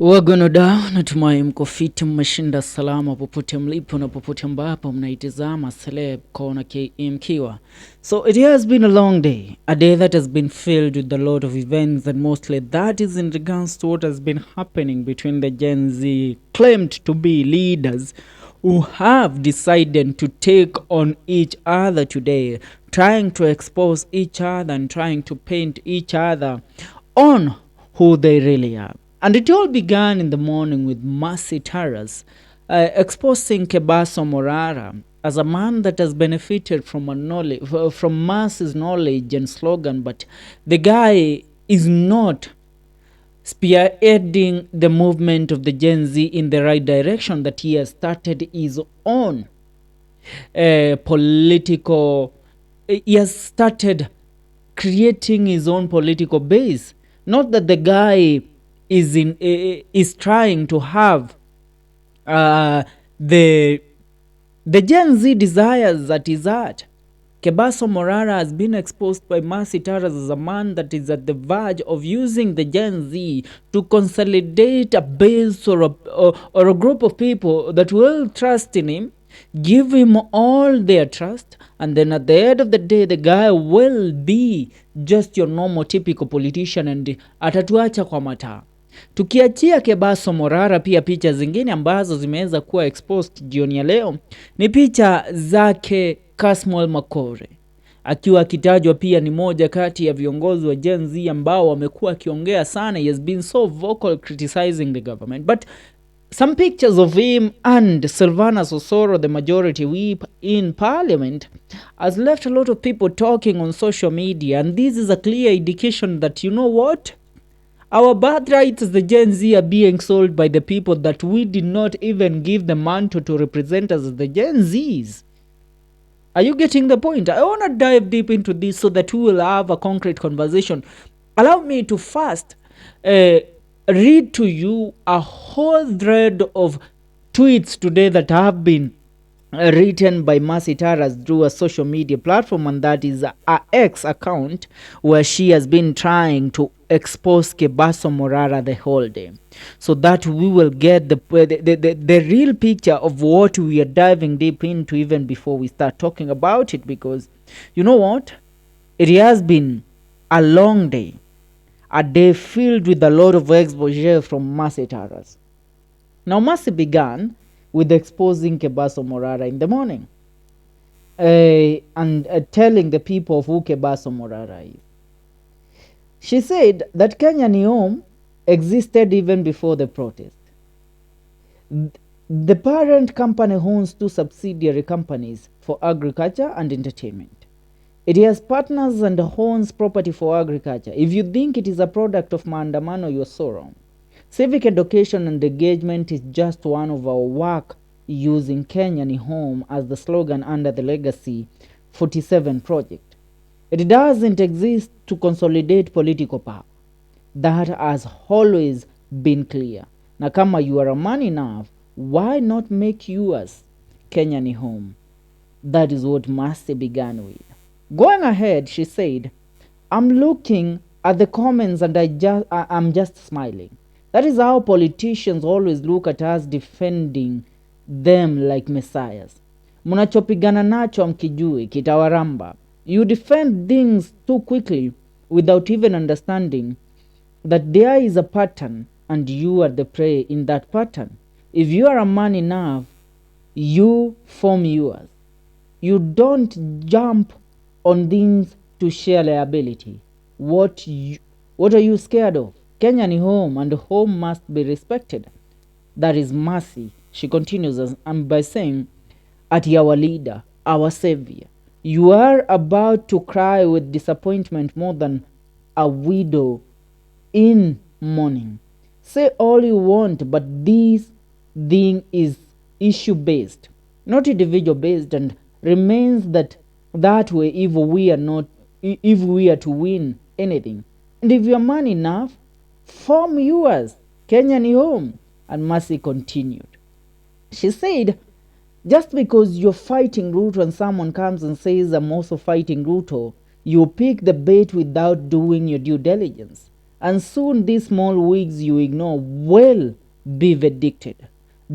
Wagonoda, natumai mko fiti, mmeshinda salama popote mlipo na popote ambapo mnaitazama Celeb Corner mkiwa. So it has been a long day, a day that has been filled with a lot of events, and mostly that is in regards to what has been happening between the Gen Z claimed to be leaders who have decided to take on each other today, trying to expose each other and trying to paint each other on who they really are. And it all began in the morning with Taurus exposing Kebaso Morara as a man that has benefited from from Masi's knowledge and slogan, but the guy is not spearheading the movement of the Gen Z in the right direction, that he has started his own political, he has started creating his own political base. Not that the guy is trying to have the Gen Z desires that is at. Kebaso Morara has been exposed by Taurus as a man that is at the verge of using the Gen Z to consolidate a base or a group of people that will trust in him, give him all their trust, and then at the end of the day the guy will be just your normal typical politician and atatuacha kwa mataa. Tukiachia Kebaso Morara, pia picha zingine ambazo zimeweza kuwa exposed jioni ya leo ni picha zake Kasmuel Makore, akiwa akitajwa pia ni moja kati ya viongozi wa Gen Z ambao wamekuwa akiongea sana. He has been so vocal criticizing the government, but some pictures of him and Silvana Sosoro, the majority whip in parliament, has left a lot of people talking on social media, and this is a clear indication that, you know what, our birthrights as the Gen Z are being sold by the people that we did not even give the mantle to represent us as the Gen Zs. Are you getting the point? I want to dive deep into this so that we will have a concrete conversation. Allow me to first read to you a whole thread of tweets today that have been written by Taurus through a social media platform, and that is a X account, where she has been trying to expose Kebaso Morara the whole day, so that we will get the real picture of what we are diving deep into even before we start talking about it. Because you know what, it has been a long day, a day filled with a lot of exposure from Taurus. Now Masi began with exposing Kebaso Morara in the morning and telling the people of who Kebaso Morara is. She said that Kenya ni home existed even before the protest. The parent company owns 2 subsidiary companies for agriculture and entertainment. It has partners and owns property for agriculture. If you think it is a product of maandamano, you're so wrong. Civic education and engagement is just one of our work using Kenya ni home as the slogan under the Legacy 47 project. It doesn't exist to consolidate political power. That has always been clear. Na kama you are a man enough, why not make yours Kenya ni home? That is what Masi began with. Going ahead, she said, I'm looking at the comments and I'm just smiling. That is how politicians always look at us, defending them like messiahs. Munachopigana nacho mkijui kitawaramba. You defend things too quickly without even understanding that there is a pattern and you are the prey in that pattern. If you are a man enough, you form yours. You don't jump on things to share liability. What are you scared of? Kenya ni home, and home must be respected. That is mercy. She continues by saying, at our leader, our savior, you are about to cry with disappointment more than a widow in mourning. Say all you want, but this thing is issue based, not individual based, and remains that way if we are to win anything. And if you are man enough, form yours. Kenya ni home. And Mercy continued. She said, just because you're fighting Ruto and someone comes and says, I'm also fighting Ruto, you pick the bait without doing your due diligence. And soon these small wigs you ignore will be vindicated.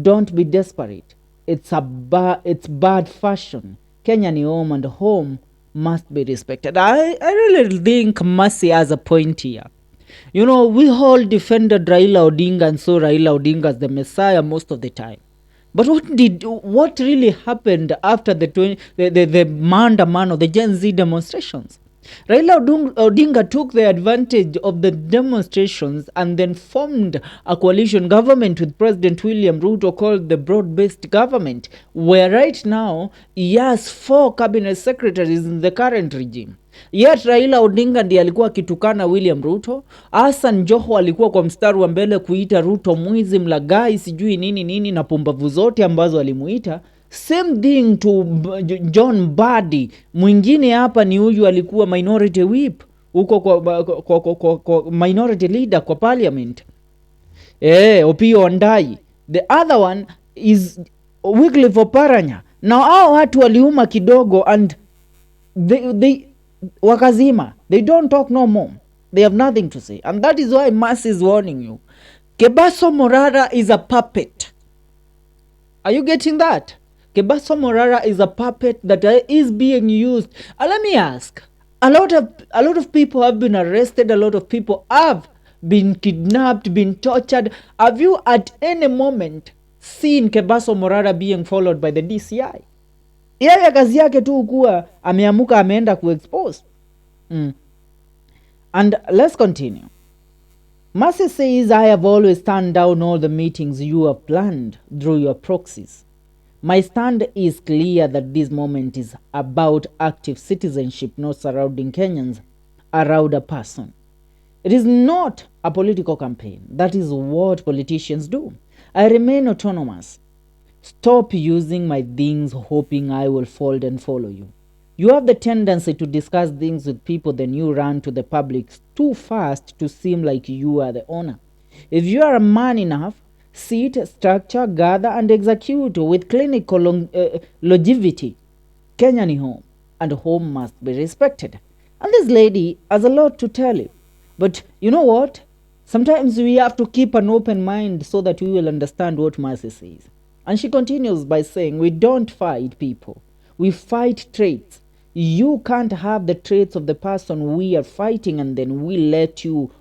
Don't be desperate. It's bad fashion. Kenya ni home and home must be respected. I really think Mercy has a point here. You know, we all defended Raila Odinga and saw Raila Odinga as the Messiah most of the time. But what really happened after the Maandamano, the Gen Z demonstrations? Raila Odinga took the advantage of the demonstrations and then formed a coalition government with President William Ruto called the broad-based government, where right now he has 4 cabinet secretaries in the current regime. Yet Raila Odinga ndiye alikuwa akitukana William Ruto. Hassan Joho alikuwa kwa mstari wa mbele kuita Ruto mwizi, mlagai, sijui nini nini na pumbavu zote ambazo alimuita. Same thing to John Mbadi. Mwingine hapa ni huyu alikuwa minority whip huko kwa minority leader kwa parliament. Opiyo Wandayi. The other one is Wycliffe Oparanya. Now hao watu waliuma kidogo and they wakazima. They don't talk no more. They have nothing to say. And that is why Mass is warning you. Kebaso Morara is a puppet. Are you getting that? Kebaso Morara is a puppet that is being used. Let me ask. A lot of people have been arrested. A lot of people have been kidnapped, been tortured. Have you at any moment seen Kebaso Morara being followed by the DCI? Yeye kazi yake tu kuwa ameamuka ameenda kuexpose. And let's continue. Mercy says, I have always turned down all the meetings you have planned through your proxies. My stand is clear that this moment is about active citizenship, not surrounding Kenyans around a person. It is not a political campaign. That is what politicians do. I remain autonomous. Stop using my things hoping I will fold and follow you. You have the tendency to discuss things with people, then you run to the public too fast to seem like you are the owner. If you are a man enough, sit, structure, gather, and execute with clinical longevity. Kenya ni home, and home must be respected. And this lady has a lot to tell you. But you know what? Sometimes we have to keep an open mind so that we will understand what Mercy says. And she continues by saying, we don't fight people. We fight traits. You can't have the traits of the person we are fighting and then we let you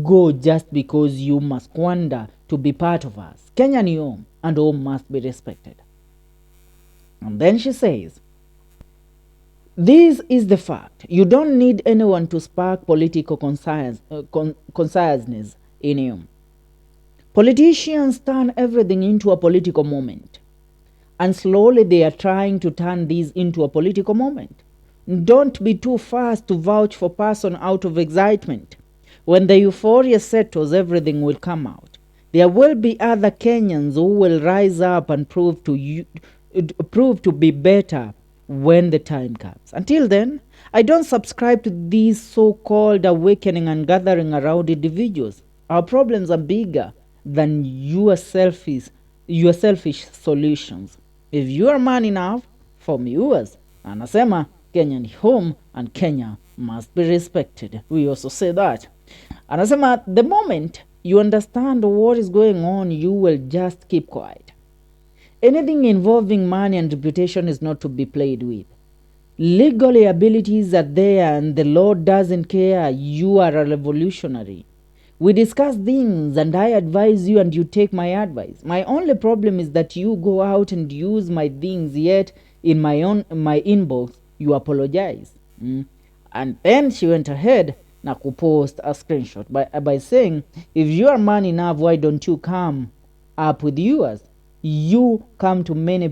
go just because you must squander to be part of us. Kenya ni home, and home must be respected. And then she says, this is the fact. You don't need anyone to spark political consciousness in you. Politicians turn everything into a political moment. And slowly they are trying to turn this into a political moment. Don't be too fast to vouch for person out of excitement. When the euphoria settles, everything will come out. There will be other Kenyans who will rise up and prove to be better when the time comes. Until then, I don't subscribe to these so-called awakening and gathering around individuals. Our problems are bigger than your selfish solutions. If you are man enough, form yours. Anasema Kenya ni home and Kenya must be respected. We also say that. Anasema the moment you understand what is going on, you will just keep quiet. Anything involving money and reputation is not to be played with. Legal liabilities are there and the law doesn't care. You are a revolutionary. We discuss things and I advise you and you take my advice. My only problem is that you go out and use my things, yet in my inbox you apologize. And then she went ahead na kupost a screenshot by saying, if you are man enough, why don't you come up with yours? You come to many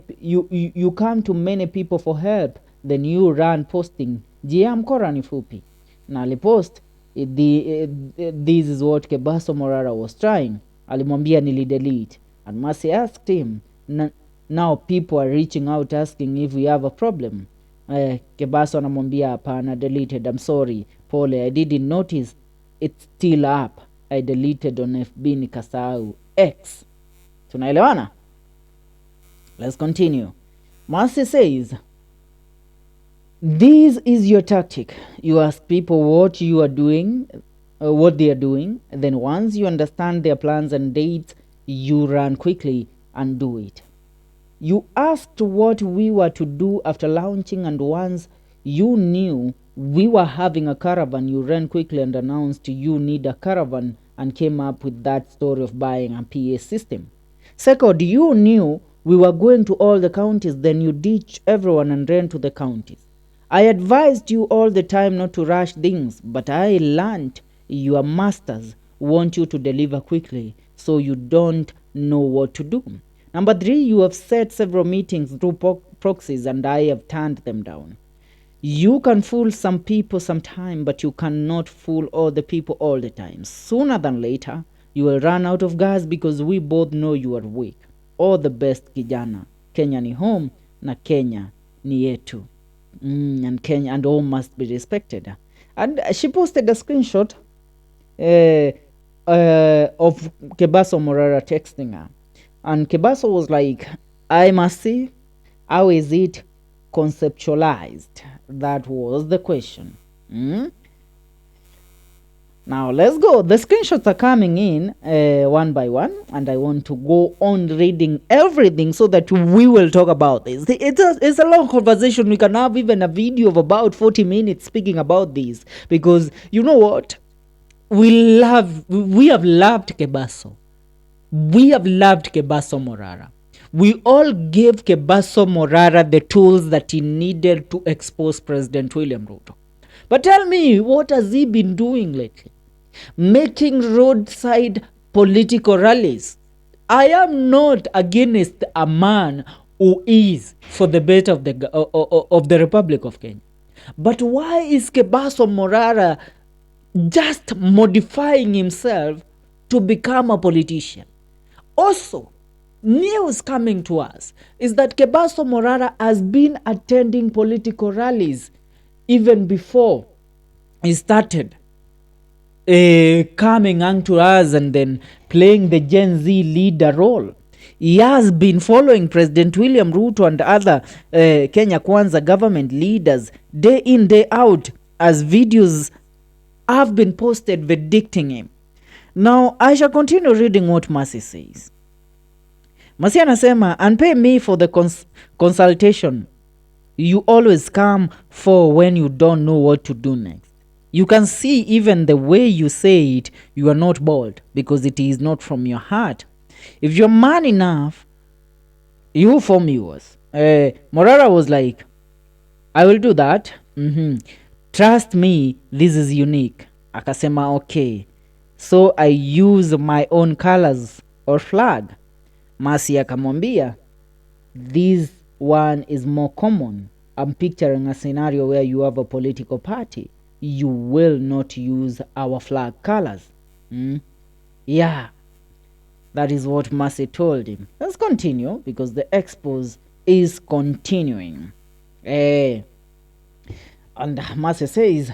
people for help, then you run posting jia mkora ni fupi. Na alipost this is what Kebaso Morara was trying. Alimwambia nilidelete. And Mercy asked him, now people are reaching out asking if we have a problem. Kebaso anamwambia hapana, deleted. I'm sorry, pole, I didn't notice it's still up. I deleted on FB nikasahau X. Tunaelewana? Let's continue. Mercy says, this is your tactic. You ask people what you are doing, what they are doing. Then once you understand their plans and dates, you run quickly and do it. You asked what we were to do after launching, and once you knew we were having a caravan, you ran quickly and announced you need a caravan and came up with that story of buying a PA system. Second, you knew we were going to all the counties, then you ditched everyone and ran to the counties. I advised you all the time not to rush things, but I learned your masters want you to deliver quickly, so you don't know what to do. Number 3, you have set several meetings through proxies and I have turned them down. You can fool some people sometime, but you cannot fool all the people all the time. Sooner than later, you will run out of gas because we both know you are weak. All the best, kijana. Kenya ni home na Kenya ni yetu. And Kenya and all must be respected. And she posted a screenshot of Kebaso Morara texting her. And Kebaso was like, I must see, how is it conceptualized? That was the question. Now let's go. The screenshots are coming in one by one, and I want to go on reading everything so that we will talk about this. It's a long conversation. We can have even a video of about 40 minutes speaking about this, because you know what? We have loved Kebaso. We have loved Kebaso Morara. We all gave Kebaso Morara the tools that he needed to expose President William Ruto. But tell me, what has he been doing lately? Making roadside political rallies. I am not against a man who is for the better of the Republic of Kenya. But why is Kebaso Morara just modifying himself to become a politician? Also, news coming to us is that Kebaso Morara has been attending political rallies even before he started coming unto us and then playing the Gen Z leader role. He has been following President William Ruto and other Kenya Kwanza government leaders day in, day out, as videos have been posted verdicting him. Now, I shall continue reading what Mercy says. Mercy anasema, and pay me for the consultation you always come for when you don't know what to do next. You can see even the way you say it, you are not bold because it is not from your heart. If you're man enough, you form yours. Morara was like, I will do that. Trust me, this is unique. Akasema, okay. So I use my own colors or flag. Mercy akamwambia, this one is more common. I'm picturing a scenario where you have a political party. You will not use our flag colors. Yeah, that is what Mercy told him. Let's continue because the expose is continuing. And Mercy says,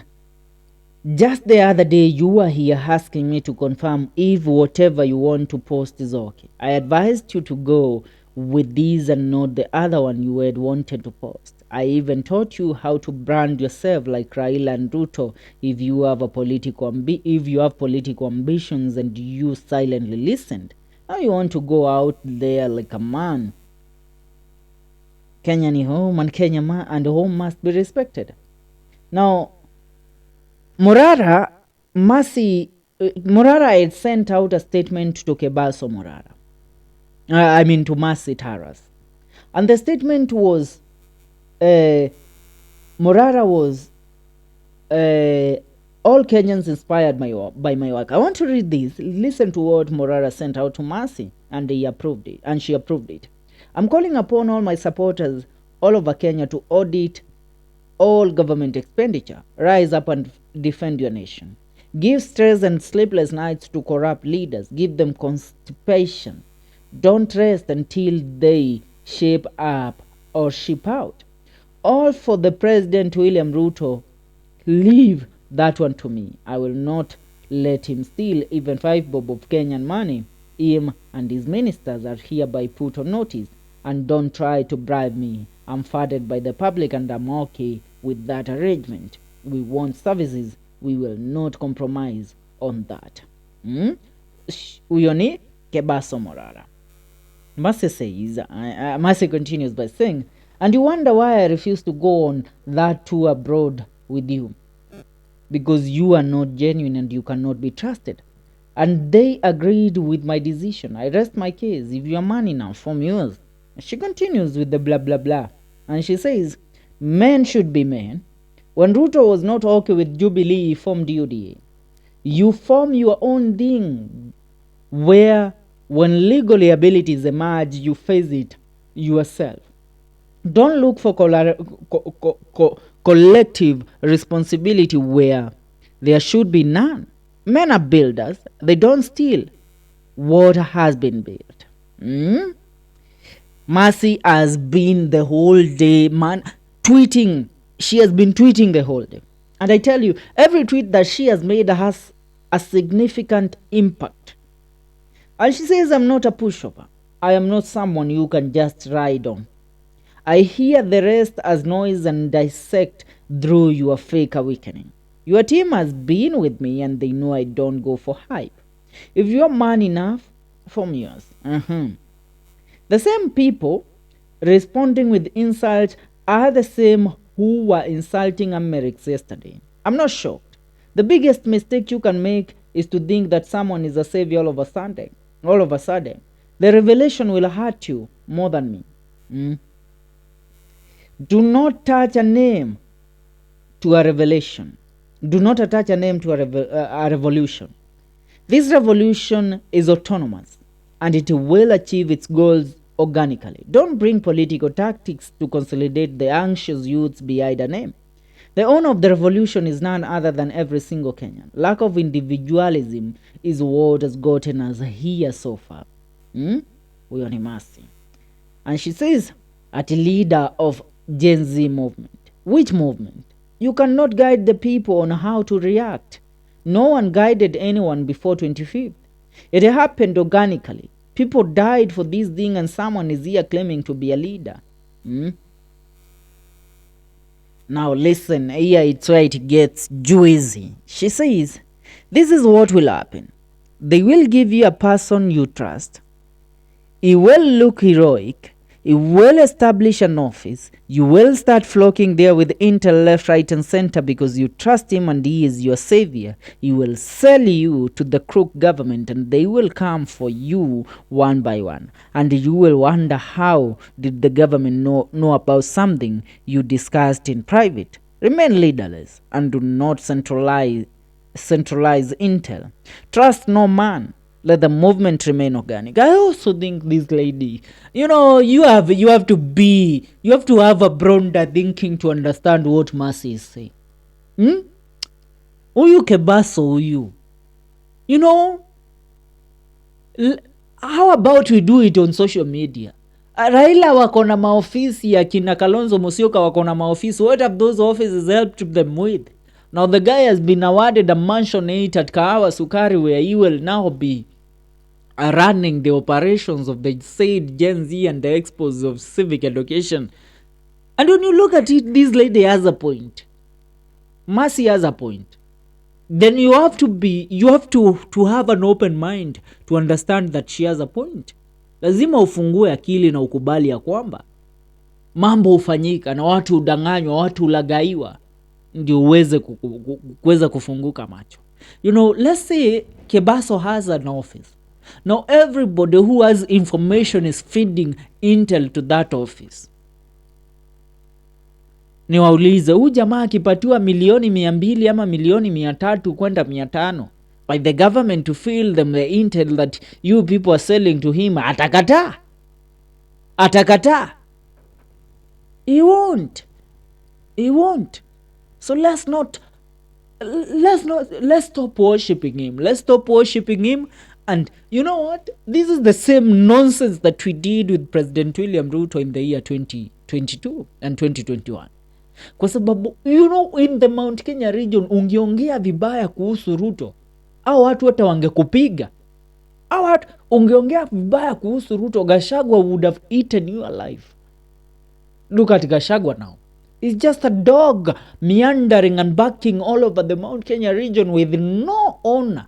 just the other day you were here asking me to confirm if whatever you want to post is okay. I advised you to go with these and not the other one you had wanted to post. I even taught you how to brand yourself like Raila and Ruto if you have political ambitions and you silently listened. Now you want to go out there like a man. Kenya ni home and Kenya and home must be respected. Now, Morara had sent out a statement to Kebaso Morara. To Mercy Taurus. And the statement was, Morara was, all Kenyans inspired by my work. I want to read this. Listen to what Morara sent out to Mercy, and she approved it. I'm calling upon all my supporters all over Kenya to audit all government expenditure. Rise up and defend your nation. Give stress and sleepless nights to corrupt leaders. Give them constipation. Don't rest until they shape up or ship out. All for the President William Ruto. Leave that one to me. I will not let him steal even 5 bob of Kenyan money. Him and his ministers are hereby put on notice. And don't try to bribe me. I'm funded by the public and I'm okay with that arrangement. We want services. We will not compromise on that. Huyo ni Kebaso Morara. Mercy says, Mercy continues by saying, and you wonder why I refuse to go on that tour abroad with you. Because you are not genuine and you cannot be trusted. And they agreed with my decision. I rest my case. If you are man enough, form yours. She continues with the blah blah blah. And she says, men should be men. When Ruto was not okay with Jubilee, he formed UDA. You form your own thing, where when legal liabilities emerge, you face it yourself. Don't look for collective responsibility where there should be none. Men are builders. They don't steal what has been built. Mercy has been the whole day, man, tweeting. She has been tweeting the whole day. And I tell you, every tweet that she has made has a significant impact. And she says, I'm not a pushover. I am not someone you can just ride on. I hear the rest as noise and dissect through your fake awakening. Your team has been with me and they know I don't go for hype. If you're man enough, form yours. The same people responding with insults are the same who were insulting Americs yesterday. I'm not shocked. The biggest mistake you can make is to think that someone is a savior all of a sudden. The revelation will hurt you more than me. Do not touch a name to a revelation. Do not attach a name to a revolution. This revolution is autonomous and it will achieve its goals organically. Don't bring political tactics to consolidate the anxious youths behind a name. The owner of the revolution is none other than every single Kenyan. Lack of individualism is what has gotten us here so far. Huyo ni Mercy. And she says, at a leader of Genz movement. Which movement? You cannot guide the people on how to react. No one guided anyone before 25th. It happened organically. People died for this thing and someone is here claiming to be a leader. Now listen, here it's where it gets juicy. She says, this is what will happen. They will give you a person you trust. He will look heroic. He will establish an office. You will start flocking there with intel left, right and center because you trust him and he is your savior. He will sell you to the crook government and they will come for you one by one. And you will wonder how did the government know about something you discussed in private. Remain leaderless and do not centralize intel. Trust no man. Let the movement remain organic. I also think this lady, you have to have a broader thinking to understand what Mercy is saying. Uyu Kebaso, how about we do it on social media? Raila wako na maofisi ya kina Kalonzo Musyoka wako na maofisi. What have those offices helped them with? Now the guy has been awarded a mansion 8 at Kahawa Sukari where he will now be running the operations of the said Genz and the expos of civic education. And when you look at it, this lady has a point. Mercy has a point. Then you have to have an open mind to understand that she has a point. Lazima ufungue akili na ukubali ya kwamba mambo hufanyika na watu udanganywa, watu ulagaiwa ndio uweze kufunguka macho. Let's say Kebaso has an office. Now everybody who has information is feeding intel to that office. Niwaulize, huyu jamaa akipatiwa milioni 200 ama milioni 300 kwenda 500 by the government to fill them the intel that you people are selling to him, atakataa. He won't. So let's stop worshipping him. And you know what? This is the same nonsense that we did with President William Ruto in the year 2022 and 2021. Kwa sababu, in the Mount Kenya region, ungeongea vibaya kuhusu Ruto, au watu hata wangekupiga. Ungeongea vibaya kuhusu Ruto, Gachagua would have eaten you alive. Look at Gachagua now. He's just a dog meandering and barking all over the Mount Kenya region with no owner.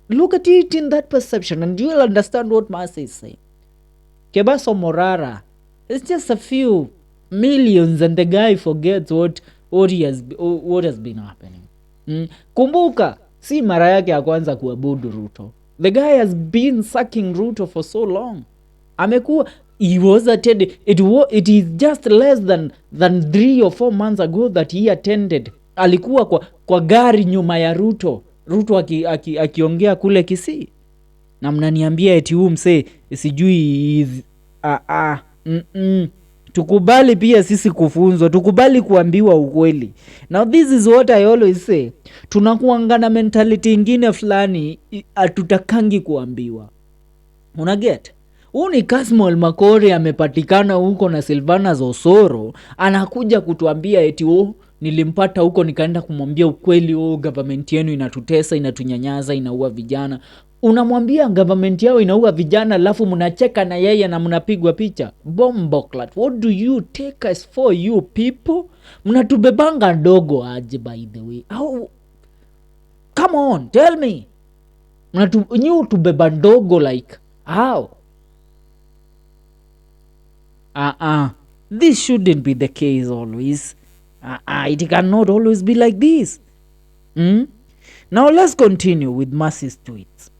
Look at it in that perception and you'll understand what Mercy is saying. Kebaso Morara, it's just a few millions and the guy forgets what has been happening. Kumbuka, si mara yake ya kwanza kuabudu Ruto. The guy has been sucking Ruto for so long. Amekuwa, he was attended, it is just less than 3 or 4 months ago that he attended. Alikuwa kwa gari nyuma ya Ruto akiongea kule Kisii, na mnaniambia eti huu msee sijui tukubali pia sisi kufunzwa, tukubali kuambiwa ukweli. Now this is what I always say, tunakuanga na mentality ingine fulani hatutakangi kuambiwa. Unaget? Huu ni Kasmuel Makori amepatikana huko na Silvanus Osoro, anakuja kutuambia eti nilimpata huko nikaenda kumwambia ukweli, government yenu inatutesa, inatunyanyaza, inaua vijana. Unamwambia government yao inaua vijana, alafu mnacheka na yeye na mnapigwa picha. Bomboklat, what do you take us for, you people? Mnatubebanga ndogo aje, by the way? How? Come on, tell me. Tubeba ndogo like how? This shouldn't be the case always. It cannot always be like this. Now let's continue with Mercy's tweets.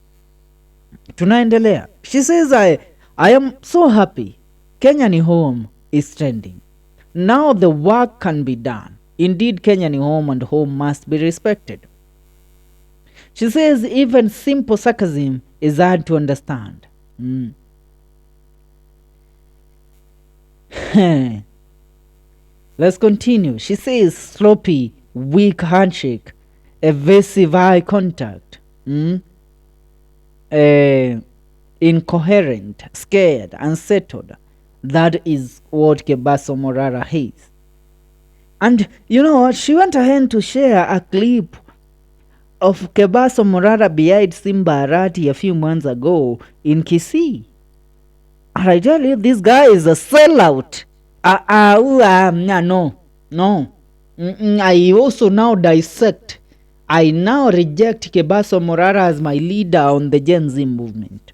Tunaendelea. She says, I am so happy. Kenya ni home is trending. Now the work can be done. Indeed, Kenya ni home and home must be respected. She says even simple sarcasm is hard to understand. Let's continue. She says sloppy, weak handshake, evasive eye contact, incoherent, scared, unsettled. That is what Kebaso Morara hates. And you know what? She went ahead to share a clip of Kebaso Morara behind Simba Arati a few months ago in Kisii. And I tell you, this guy is a sellout. No. I also now dissect. I now reject Kebaso Morara as my leader on the Genz movement.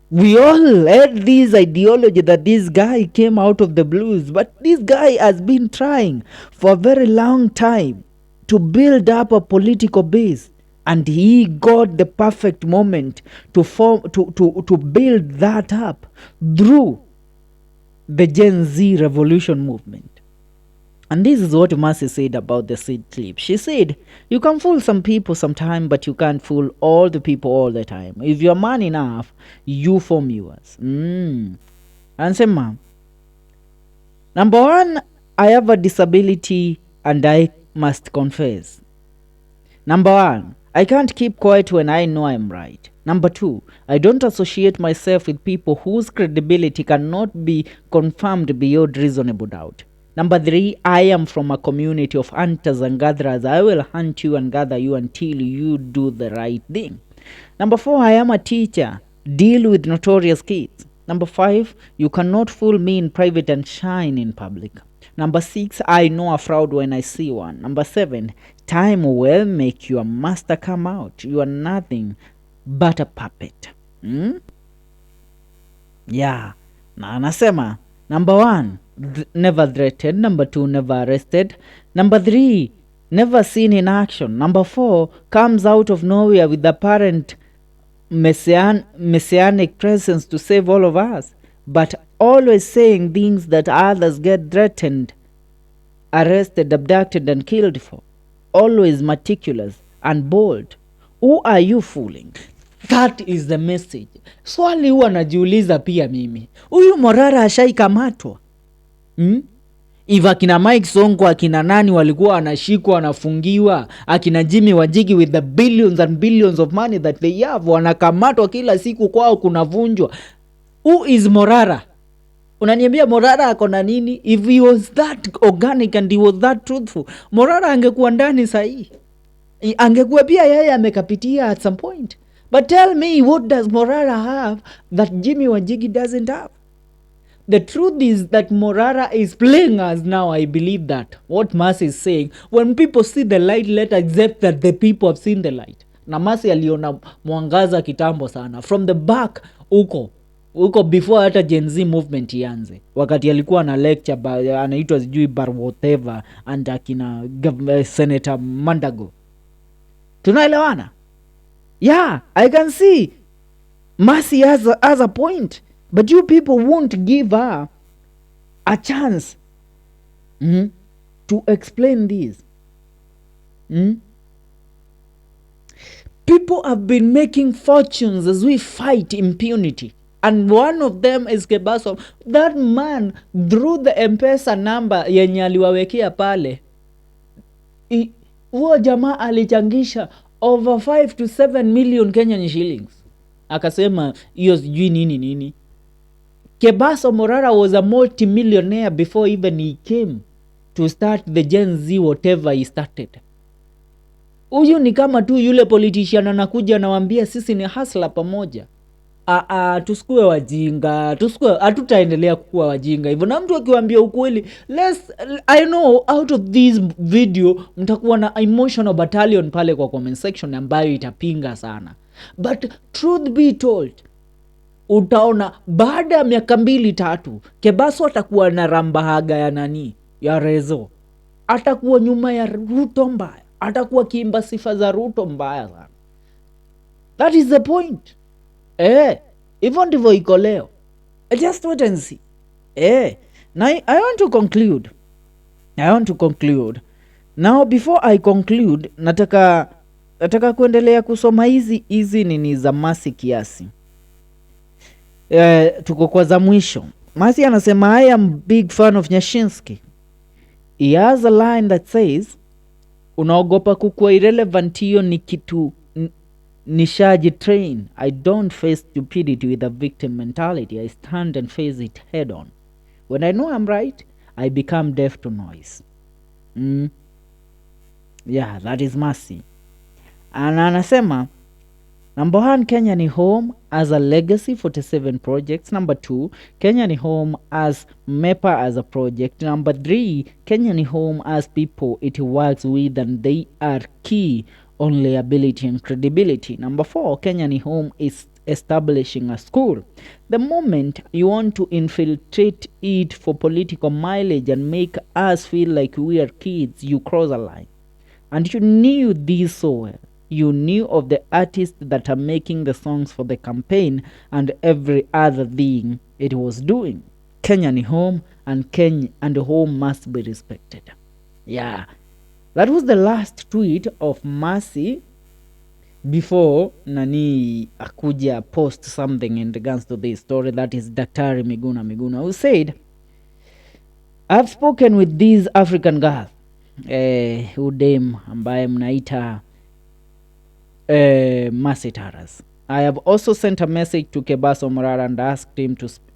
We all had this ideology that this guy came out of the blues, but this guy has been trying for a very long time to build up a political base, and he got the perfect moment to build that up through the Gen Z revolution movement. And this is what Mercy said about the seed clip. She said, you can fool some people sometime, but you can't fool all the people all the time. If you're man enough, you form yours. Ansema, number one, I have a disability and I must confess. Number one, I can't keep quiet when I know I'm right. Number two, I don't associate myself with people whose credibility cannot be confirmed beyond reasonable doubt. Number three, I am from a community of hunters and gatherers. I will hunt you and gather you until you do the right thing. Number four, I am a teacher. Deal with notorious kids. Number five, you cannot fool me in private and shine in public. Number six, I know a fraud when I see one. Number seven, time will make your master come out. You are nothing but a puppet. Yeah. Na anasema, number one, never threatened. Number two, never arrested. Number three, never seen in action. Number four, comes out of nowhere with apparent messianic presence to save all of us, but always saying things that others get threatened, arrested, abducted and killed for. Always meticulous and bold. Who are you fooling? That is the message. Swali huwa najiuliza pia mimi, huyu Morara ashaikamatwa? If akina Mike Sonko, akina nani walikuwa wanashikwa, wanafungiwa, akina Jimmy Wajigi with the billions and billions of money that they have, wanakamatwa kila siku, kwao kunavunjwa. Who is Morara? Unaniambia Morara ako na nini? If he was that organic and he was that truthful, Morara angekuwa ndani sahi. Angekuwa pia yeye amekapitia at some point. But tell me, what does Morara have that Jimmy Wajigi doesn't have? The truth is that Morara is playing us now. I believe that what Mercy is saying, when people see the light, let accept that the people have seen the light. na Masi aliona mwangaza kitambo sana from the back huko before hata Gen Z movement ianze, wakati alikuwa na lecture anaitwa sijui bar whatever and akina Senator Mandago. Tunaelewana? Yeah, I can see Masi has a point, but you people won't give her a chance to explain this. People have been making fortunes as we fight impunity, and one of them is Kebaso. That man through the M-Pesa number yenye aliwawekea pale, huo jamaa alichangisha over 5 to 7 million Kenyan shillings. Akasema hiyo sijui nini. Kebaso Morara was a multi-millionaire before even he came to start the Gen Z whatever he started. Huyu ni kama tu yule politician anakuja anawaambia sisi ni hustler pamoja. Tusikue wajinga, hatutaendelea kuwa wajinga hivyo. Na mtu akiwaambia ukweli, I know out of this video mtakuwa na emotional battalion pale kwa comment section ambayo itapinga sana. But truth be told, utaona baada ya miaka 2-3 Kebaso atakuwa na rambahaga ya nani? Ya Rezo. Atakuwa nyuma ya Ruto mbaya. Atakuwa kiimba sifa za Ruto mbaya sana. That is the point. Hivyo ndivyo iko leo. Just wait and see. Now I want to conclude. Now before I conclude, nataka kuendelea kusoma hizi nini za Masi kiasi. Tuko kwa za mwisho. Masi anasema I am big fan of Nyashinski. He has a line that says, unaogopa kukuwa irrelevant, hiyo ni kitu nishaji train. I don't face stupidity with a victim mentality. I stand and face it head on. When I know I'm right, I become deaf to noise. Yeah, that is Masi. And anasema, number 1, Kenya ni home as a legacy 47 projects. Number 2, Kenya ni home as MEPA as a project. Number 3, Kenya ni home as people it works with and they are key on liability and credibility. Number 4, Kenya ni home is establishing a school. The moment you want to infiltrate it for political mileage and make us feel like we are kids, you cross a line. And you knew this so well. You knew of the artists that are making the songs for the campaign and every other thing it was doing. Kenya ni home, and home must be respected. Yeah, that was the last tweet of Masi before nani akuja post something in regards to this story. That is Daktari Miguna who said, I've spoken with these African girls, udem ambaye mnaita Masi Taurus. I have also sent a message to Kebaso Morara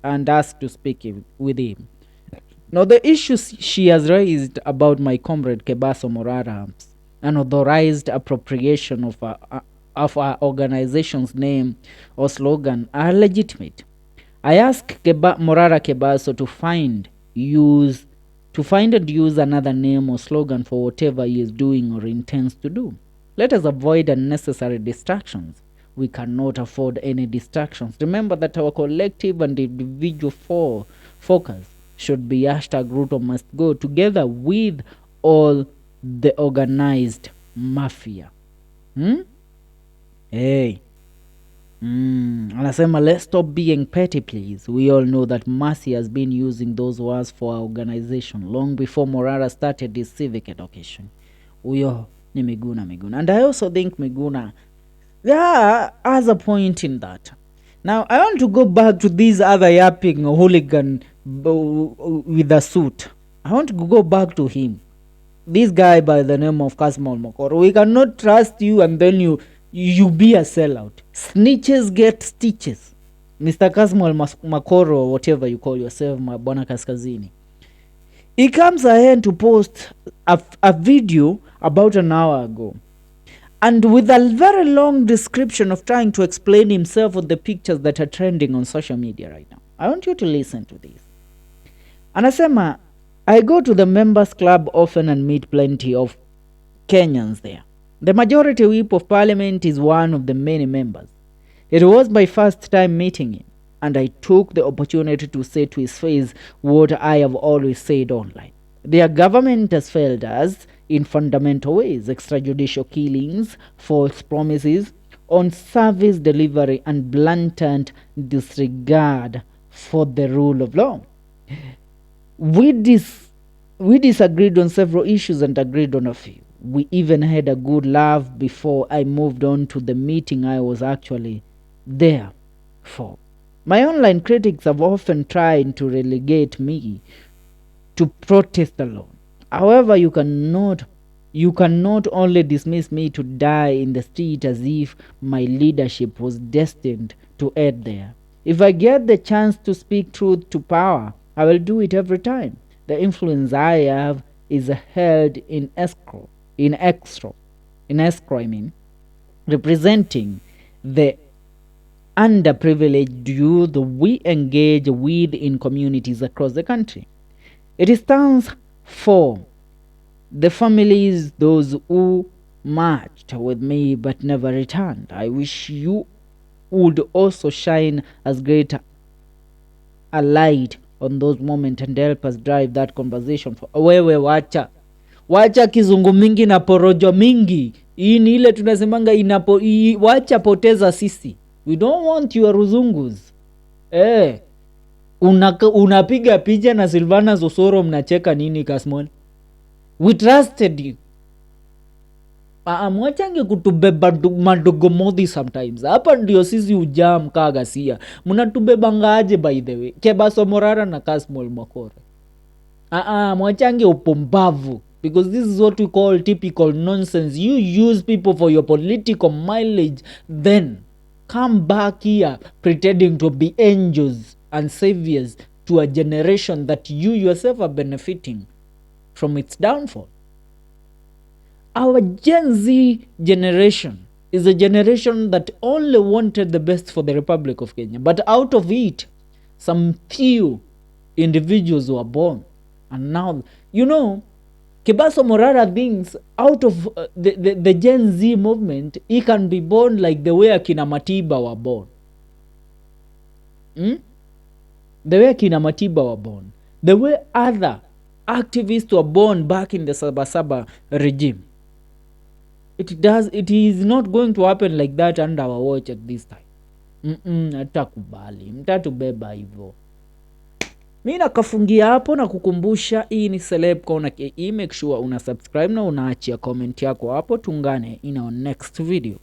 and asked to speak with him. Now the issues she has raised about my comrade Kebaso Morara's unauthorized appropriation of our organization's name or slogan are legitimate. I ask Morara Kebaso to find and use another name or slogan for whatever he is doing or intends to do. Let us avoid unnecessary distractions. We cannot afford any distractions. Remember that our collective and individual focus should be #Ruto must go together with all the organized mafia. Anasema, let's stop being petty please. We all know that Masi has been using those words for our organization long before Morara started his civic education. Uyo ni Miguna. And I also think Miguna has a point in that. Now I want to go back to this other yapping hooligan with a suit. I want to go back to him. This guy by the name of Kasmuel. We cannot trust you and then you be a sellout. Snitches get stitches. Mr. Kasmuel Makoro, or whatever you call yourself, Bwana Kaskazini. He comes ahead to post a video about an hour ago, and with a very long description of trying to explain himself on the pictures that are trending on social media right now. I want you to listen to this. Anasema, I go to the members club often and meet plenty of Kenyans there. The majority whip of parliament is one of the many members. It was my first time meeting him, and I took the opportunity to say to his face what I have always said online. Their government has failed us in fundamental ways: extrajudicial killings, false promises on service delivery, and blatant disregard for the rule of law. We, we disagreed on several issues and agreed on a few. We even had a good laugh before I moved on to the meeting I was actually there for. My online critics have often tried to relegate me to protest alone. However, you cannot only dismiss me to die in the street as if my leadership was destined to end there. If I get the chance to speak truth to power, I will do it every time. The influence I have is held in escrow, representing the underprivileged youth we engage with in communities across the country. It stands for the families, those who marched with me but never returned. I wish you would also shine as great a light on those moments and help us drive that conversation for. Wewe wacha kizungu mingi na porojo mingi. Hii ni ile tunasemanga wacha poteza sisi. We don't want your ruzungus. Unapiga picha na Silvana Zosoro, mnacheka nini Kasmuel? We trusted you. Mwachange kutubeba madogomodhi sometimes. Hapa ndio sisi ujaa mkaa gasia. Mnatubebanga aje by the way? Kebaso Morara na Kasmuel Makore. Mwachange upumbavu. Because this is what we call typical nonsense. You use people for your political mileage, then come back here pretending to be angels and saviors to a generation that you yourself are benefiting from its downfall. Our Gen Z generation is a generation that only wanted the best for the Republic of Kenya. But out of it, some few individuals were born. And now, Kebaso Morara thinks out of the Gen Z movement, he can be born like the way Akina Matiba were born. The way Akina Matiba were born. The way other activists were born back in the Sabasaba regime. It is not going to happen like that under our watch at this time. Hatakubali. Mtatubeba hivyo. Mimi nakafungia hapo na kukumbusha hii ni Celeb Corner KE. Make sure una subscribe na unaachia comment yako hapo. Tungane in our next video.